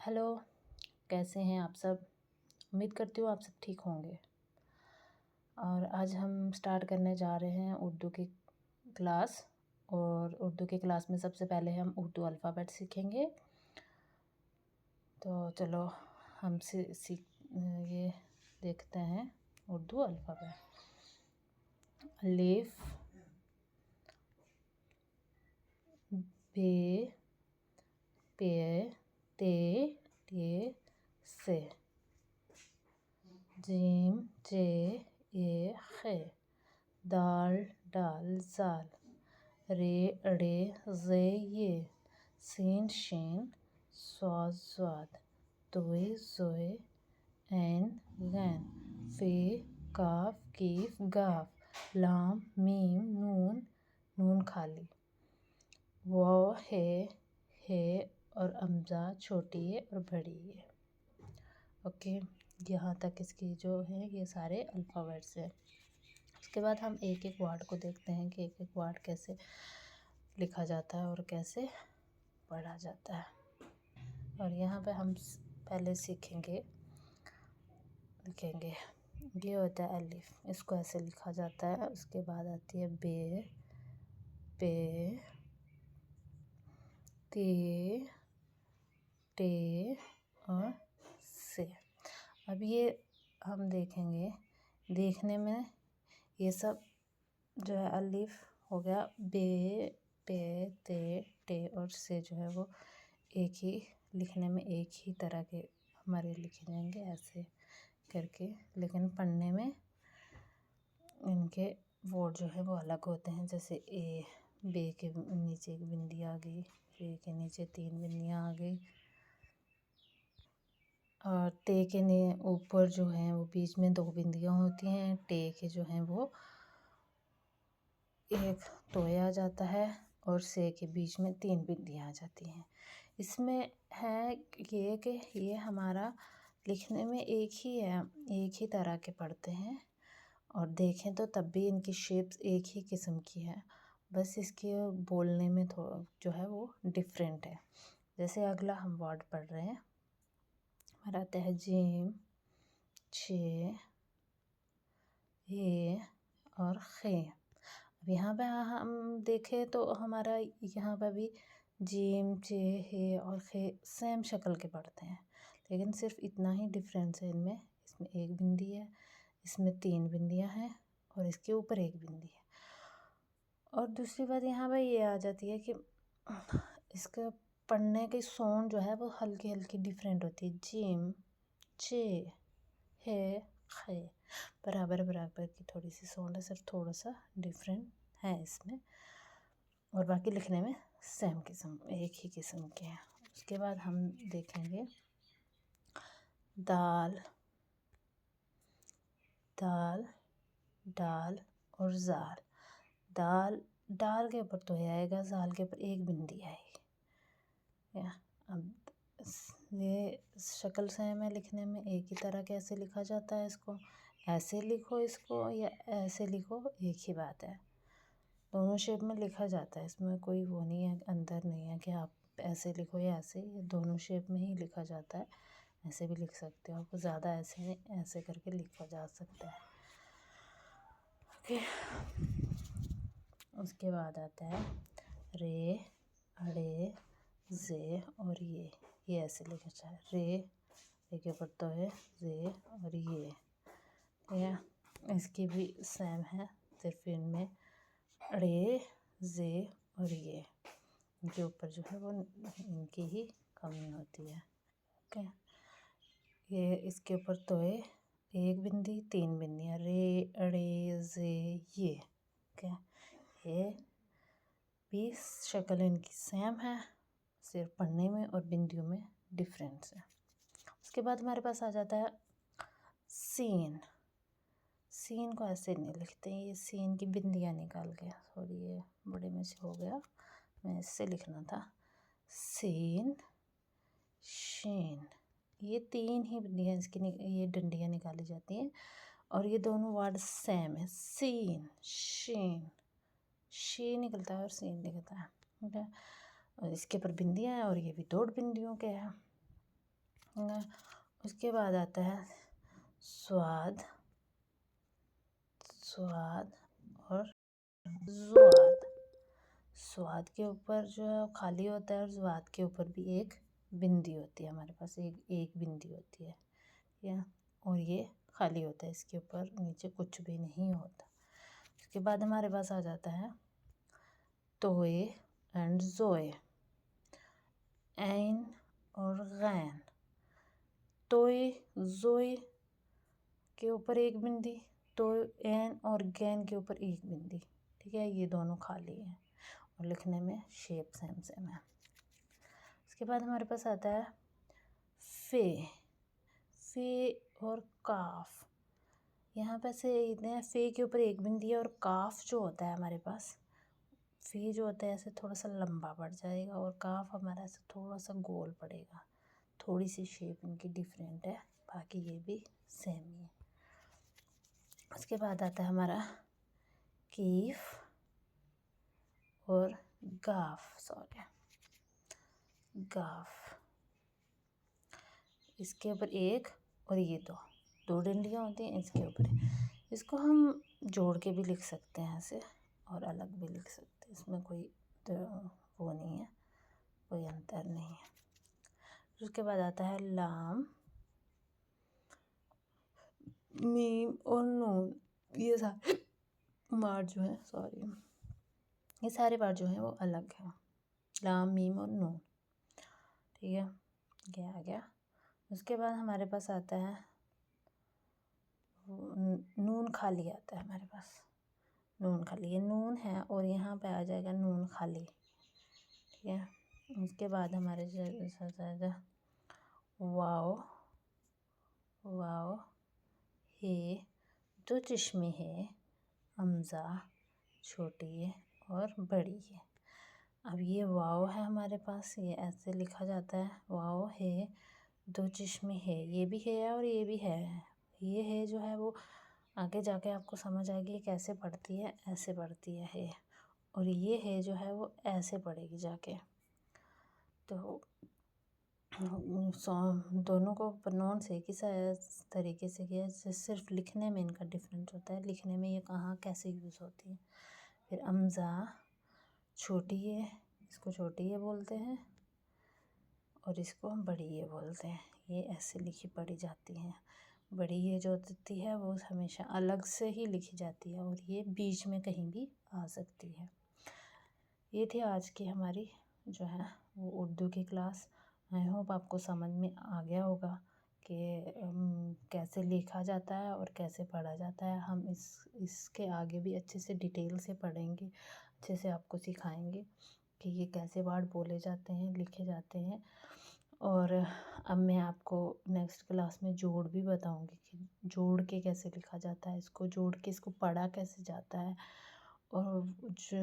Hello, कैसे हैं आप सब? उम्मीद करती हूँ आप सब ठीक होंगे। और आज हम स्टार्ट करने जा रहे हैं उर्दू की क्लास। और उर्दू की क्लास में सबसे पहले हम उर्दू अल्फ़ाबेट सीखेंगे। तो चलो हम ये देखते हैं उर्दू अल्फ़ाबेट। अलिफ, बे, पे, ते, से, जीम, जे, ए, खे, दाल, डाल, जाल, रे, अड़े, जे, ये, सीन, शीन, स्वाद, स्वाद, तोय, जोय, ऐन, गैन, फे, काफ, कीफ, गाफ, लाम, मीम, नून, नून खाली, वो, है और अमज़ा छोटी है और बड़ी है। ओके, यहाँ तक इसकी जो है ये सारे अल्फ़ाबेट्स हैं। उसके बाद हम एक एक वर्ड को देखते हैं कि एक एक वर्ड कैसे लिखा जाता है और कैसे पढ़ा जाता है। और यहाँ पे हम पहले लिखेंगे। ये होता है अलिफ, इसको ऐसे लिखा जाता है। उसके बाद आती है बे, पे, ते, टे और से। अब ये हम देखेंगे, देखने में ये सब जो है अलिफ हो गया, बे, पे, ते, टे और से जो है वो एक ही लिखने में एक ही तरह के हमारे लिखे जाएंगे ऐसे करके, लेकिन पढ़ने में इनके वर्ड जो है वो अलग होते हैं। जैसे ए, बे के नीचे एक बिंदी आ गई, बे के नीचे 3 बिंदियाँ आ गई, और ते के ऊपर जो है वो बीच में 2 बिंदियाँ होती हैं। टे के जो हैं वो एक तोया आ जाता है और से के बीच में 3 बिंदियाँ आ जाती हैं। इसमें है ये कि ये हमारा लिखने में एक ही है, एक ही तरह के पढ़ते हैं, और देखें तो तब भी इनकी शेप्स एक ही किस्म की है, बस इसके बोलने में थोड़ा जो है वो डिफरेंट है। जैसे अगला हम वर्ड पढ़ रहे हैं, हमारा आता है जीम, छे, ये और खे। अब यहाँ पे हम देखें तो हमारा यहाँ पे भी जीम, चे, हे और खे सेम शक्ल के पढ़ते हैं, लेकिन सिर्फ इतना ही डिफरेंस है इनमें। इसमें एक बिंदी है, इसमें 3 बिंदियाँ हैं और इसके ऊपर एक बिंदी है। और दूसरी बात यहाँ पे ये आ जाती है कि इसका पढ़ने की साउंड जो है वो हल्की हल्की डिफरेंट होती है। जिम, चे, हे, खे बराबर बराबर की थोड़ी सी साउंड है, सिर्फ थोड़ा सा डिफरेंट है इसमें, और बाकी लिखने में सेम किस्म एक ही किस्म के हैं। उसके बाद हम देखेंगे दाल, दाल, डाल और जाल। दाल, डाल के ऊपर तो आएगा, जाल के ऊपर एक बिंदी आएगी। अब ये शक्ल सेम है लिखने में, एक ही तरह कैसे लिखा जाता है। इसको ऐसे लिखो, इसको या ऐसे लिखो, एक ही बात है, दोनों शेप में लिखा जाता है। इसमें कोई वो नहीं है, अंदर नहीं है कि आप ऐसे लिखो या ऐसे, ये दोनों शेप में ही लिखा जाता है। ऐसे भी लिख सकते हो, आपको ज़्यादा ऐसे नहीं, ऐसे करके लिखा जा सकता है। ओके, उसके बाद आता है रे, अड़े, जे और ये ऐसे लिखा जाए। रे के ऊपर तो है, जे और ये, ठीक है। इसकी भी सेम है, सिर्फ इनमें अड़े, जे और ये के ऊपर जो है वो इनकी ही कमी होती है। ओके, ये इसके ऊपर तो है एक बिंदी, 3 बिंदियाँ, रे, अड़े, जे, ये। ओके, ये भी शक्ल इनकी सेम है, सिर्फ पढ़ने में और बिंदियों में डिफरेंस है। उसके बाद हमारे पास आ जाता है सीन। सीन को ऐसे नहीं लिखते हैं, ये सीन की बिंदियाँ निकाल के, सॉरी ये बड़े में से हो गया, मैं इससे लिखना था। सीन, शीन, ये 3 ही बिंदियाँ इसकी ये डंडियाँ निकाली जाती हैं, और ये दोनों वर्ड सेम है। सीन, शीन, शी निकलता है और सीन निकलता है, ठीक है। और इसके ऊपर बिंदियाँ हैं और ये भी 2 बिंदियों के हैं। उसके बाद आता है स्वाद, स्वाद और ज़्वाद। स्वाद के ऊपर जो है खाली होता है और ज़्वाद के ऊपर भी एक बिंदी होती है, हमारे पास एक बिंदी होती है, ठीक है। और ये खाली होता है, इसके ऊपर नीचे कुछ भी नहीं होता। उसके बाद हमारे पास आ जाता है तोए एंड ज़ोए, ऐन और गैन। तोए ज़ोए के ऊपर एक बिंदी, तो एन और गैन के ऊपर एक बिंदी, ठीक है। ये दोनों खाली हैं और लिखने में शेप सेम सेम है। उसके बाद हमारे पास आता है फे, फे और काफ। यहाँ पे से फे के ऊपर एक बिंदी है और काफ जो होता है हमारे पास, फे जो होता है ऐसे थोड़ा सा लंबा पड़ जाएगा और काफ हमारा ऐसे थोड़ा सा गोल पड़ेगा। थोड़ी सी शेप इनकी डिफरेंट है, बाकी ये भी सेम ही है। उसके बाद आता है हमारा कीफ और गाफ, सॉरी गाफ। इसके ऊपर एक और ये दो डंडियाँ होती हैं इसके ऊपर। इसको हम जोड़ के भी लिख सकते हैं ऐसे और अलग भी लिख सकते हैं, इसमें कोई वो नहीं है, कोई अंतर नहीं है। उसके बाद आता है लाम, मीम और नून। ये सारे बार जो है, सॉरी, ये सारे बार जो हैं वो अलग हैं, लाम मीम और नून, ठीक है। ये आ गया। उसके बाद हमारे पास आता है नून खाली आता है हमारे पास, नून खाली। ये नून है और यहाँ पे आ जाएगा नून खाली, ठीक है। उसके बाद हमारे साथ आएगा वाओ, वाओ हे, दो चश्मे है, हमज़ा छोटी है और बड़ी है। अब ये वाओ है हमारे पास, ये ऐसे लिखा जाता है, वाओ है, दो चश्मे है, ये भी है और ये भी है। ये है जो है वो आगे जाके आपको समझ आएगी कैसे पढ़ती है, ऐसे पढ़ती है। और ये है जो है वो ऐसे पढ़ेगी जाके। तो दोनों को प्रोनाउंस एक ही तरीके से किया, सिर्फ लिखने में इनका डिफरेंट होता है, लिखने में ये कहाँ कैसे यूज़ होती है। फिर अमज़ा छोटी है, इसको छोटी है बोलते हैं और इसको हम बड़ी ये बोलते हैं। ये ऐसे लिखी पढ़ी जाती हैं। बड़ी ये जो होती है वो हमेशा अलग से ही लिखी जाती है और ये बीच में कहीं भी आ सकती है। ये थी आज की हमारी जो है वो उर्दू की क्लास। आई होप आपको समझ में आ गया होगा कि कैसे लिखा जाता है और कैसे पढ़ा जाता है। हम इसके आगे भी अच्छे से डिटेल से पढ़ेंगे, अच्छे से आपको सिखाएंगे कि ये कैसे वर्ड बोले जाते हैं, लिखे जाते हैं। और अब मैं आपको नेक्स्ट क्लास में जोड़ भी बताऊंगी कि जोड़ के कैसे लिखा जाता है, इसको जोड़ के इसको पढ़ा कैसे जाता है। और जो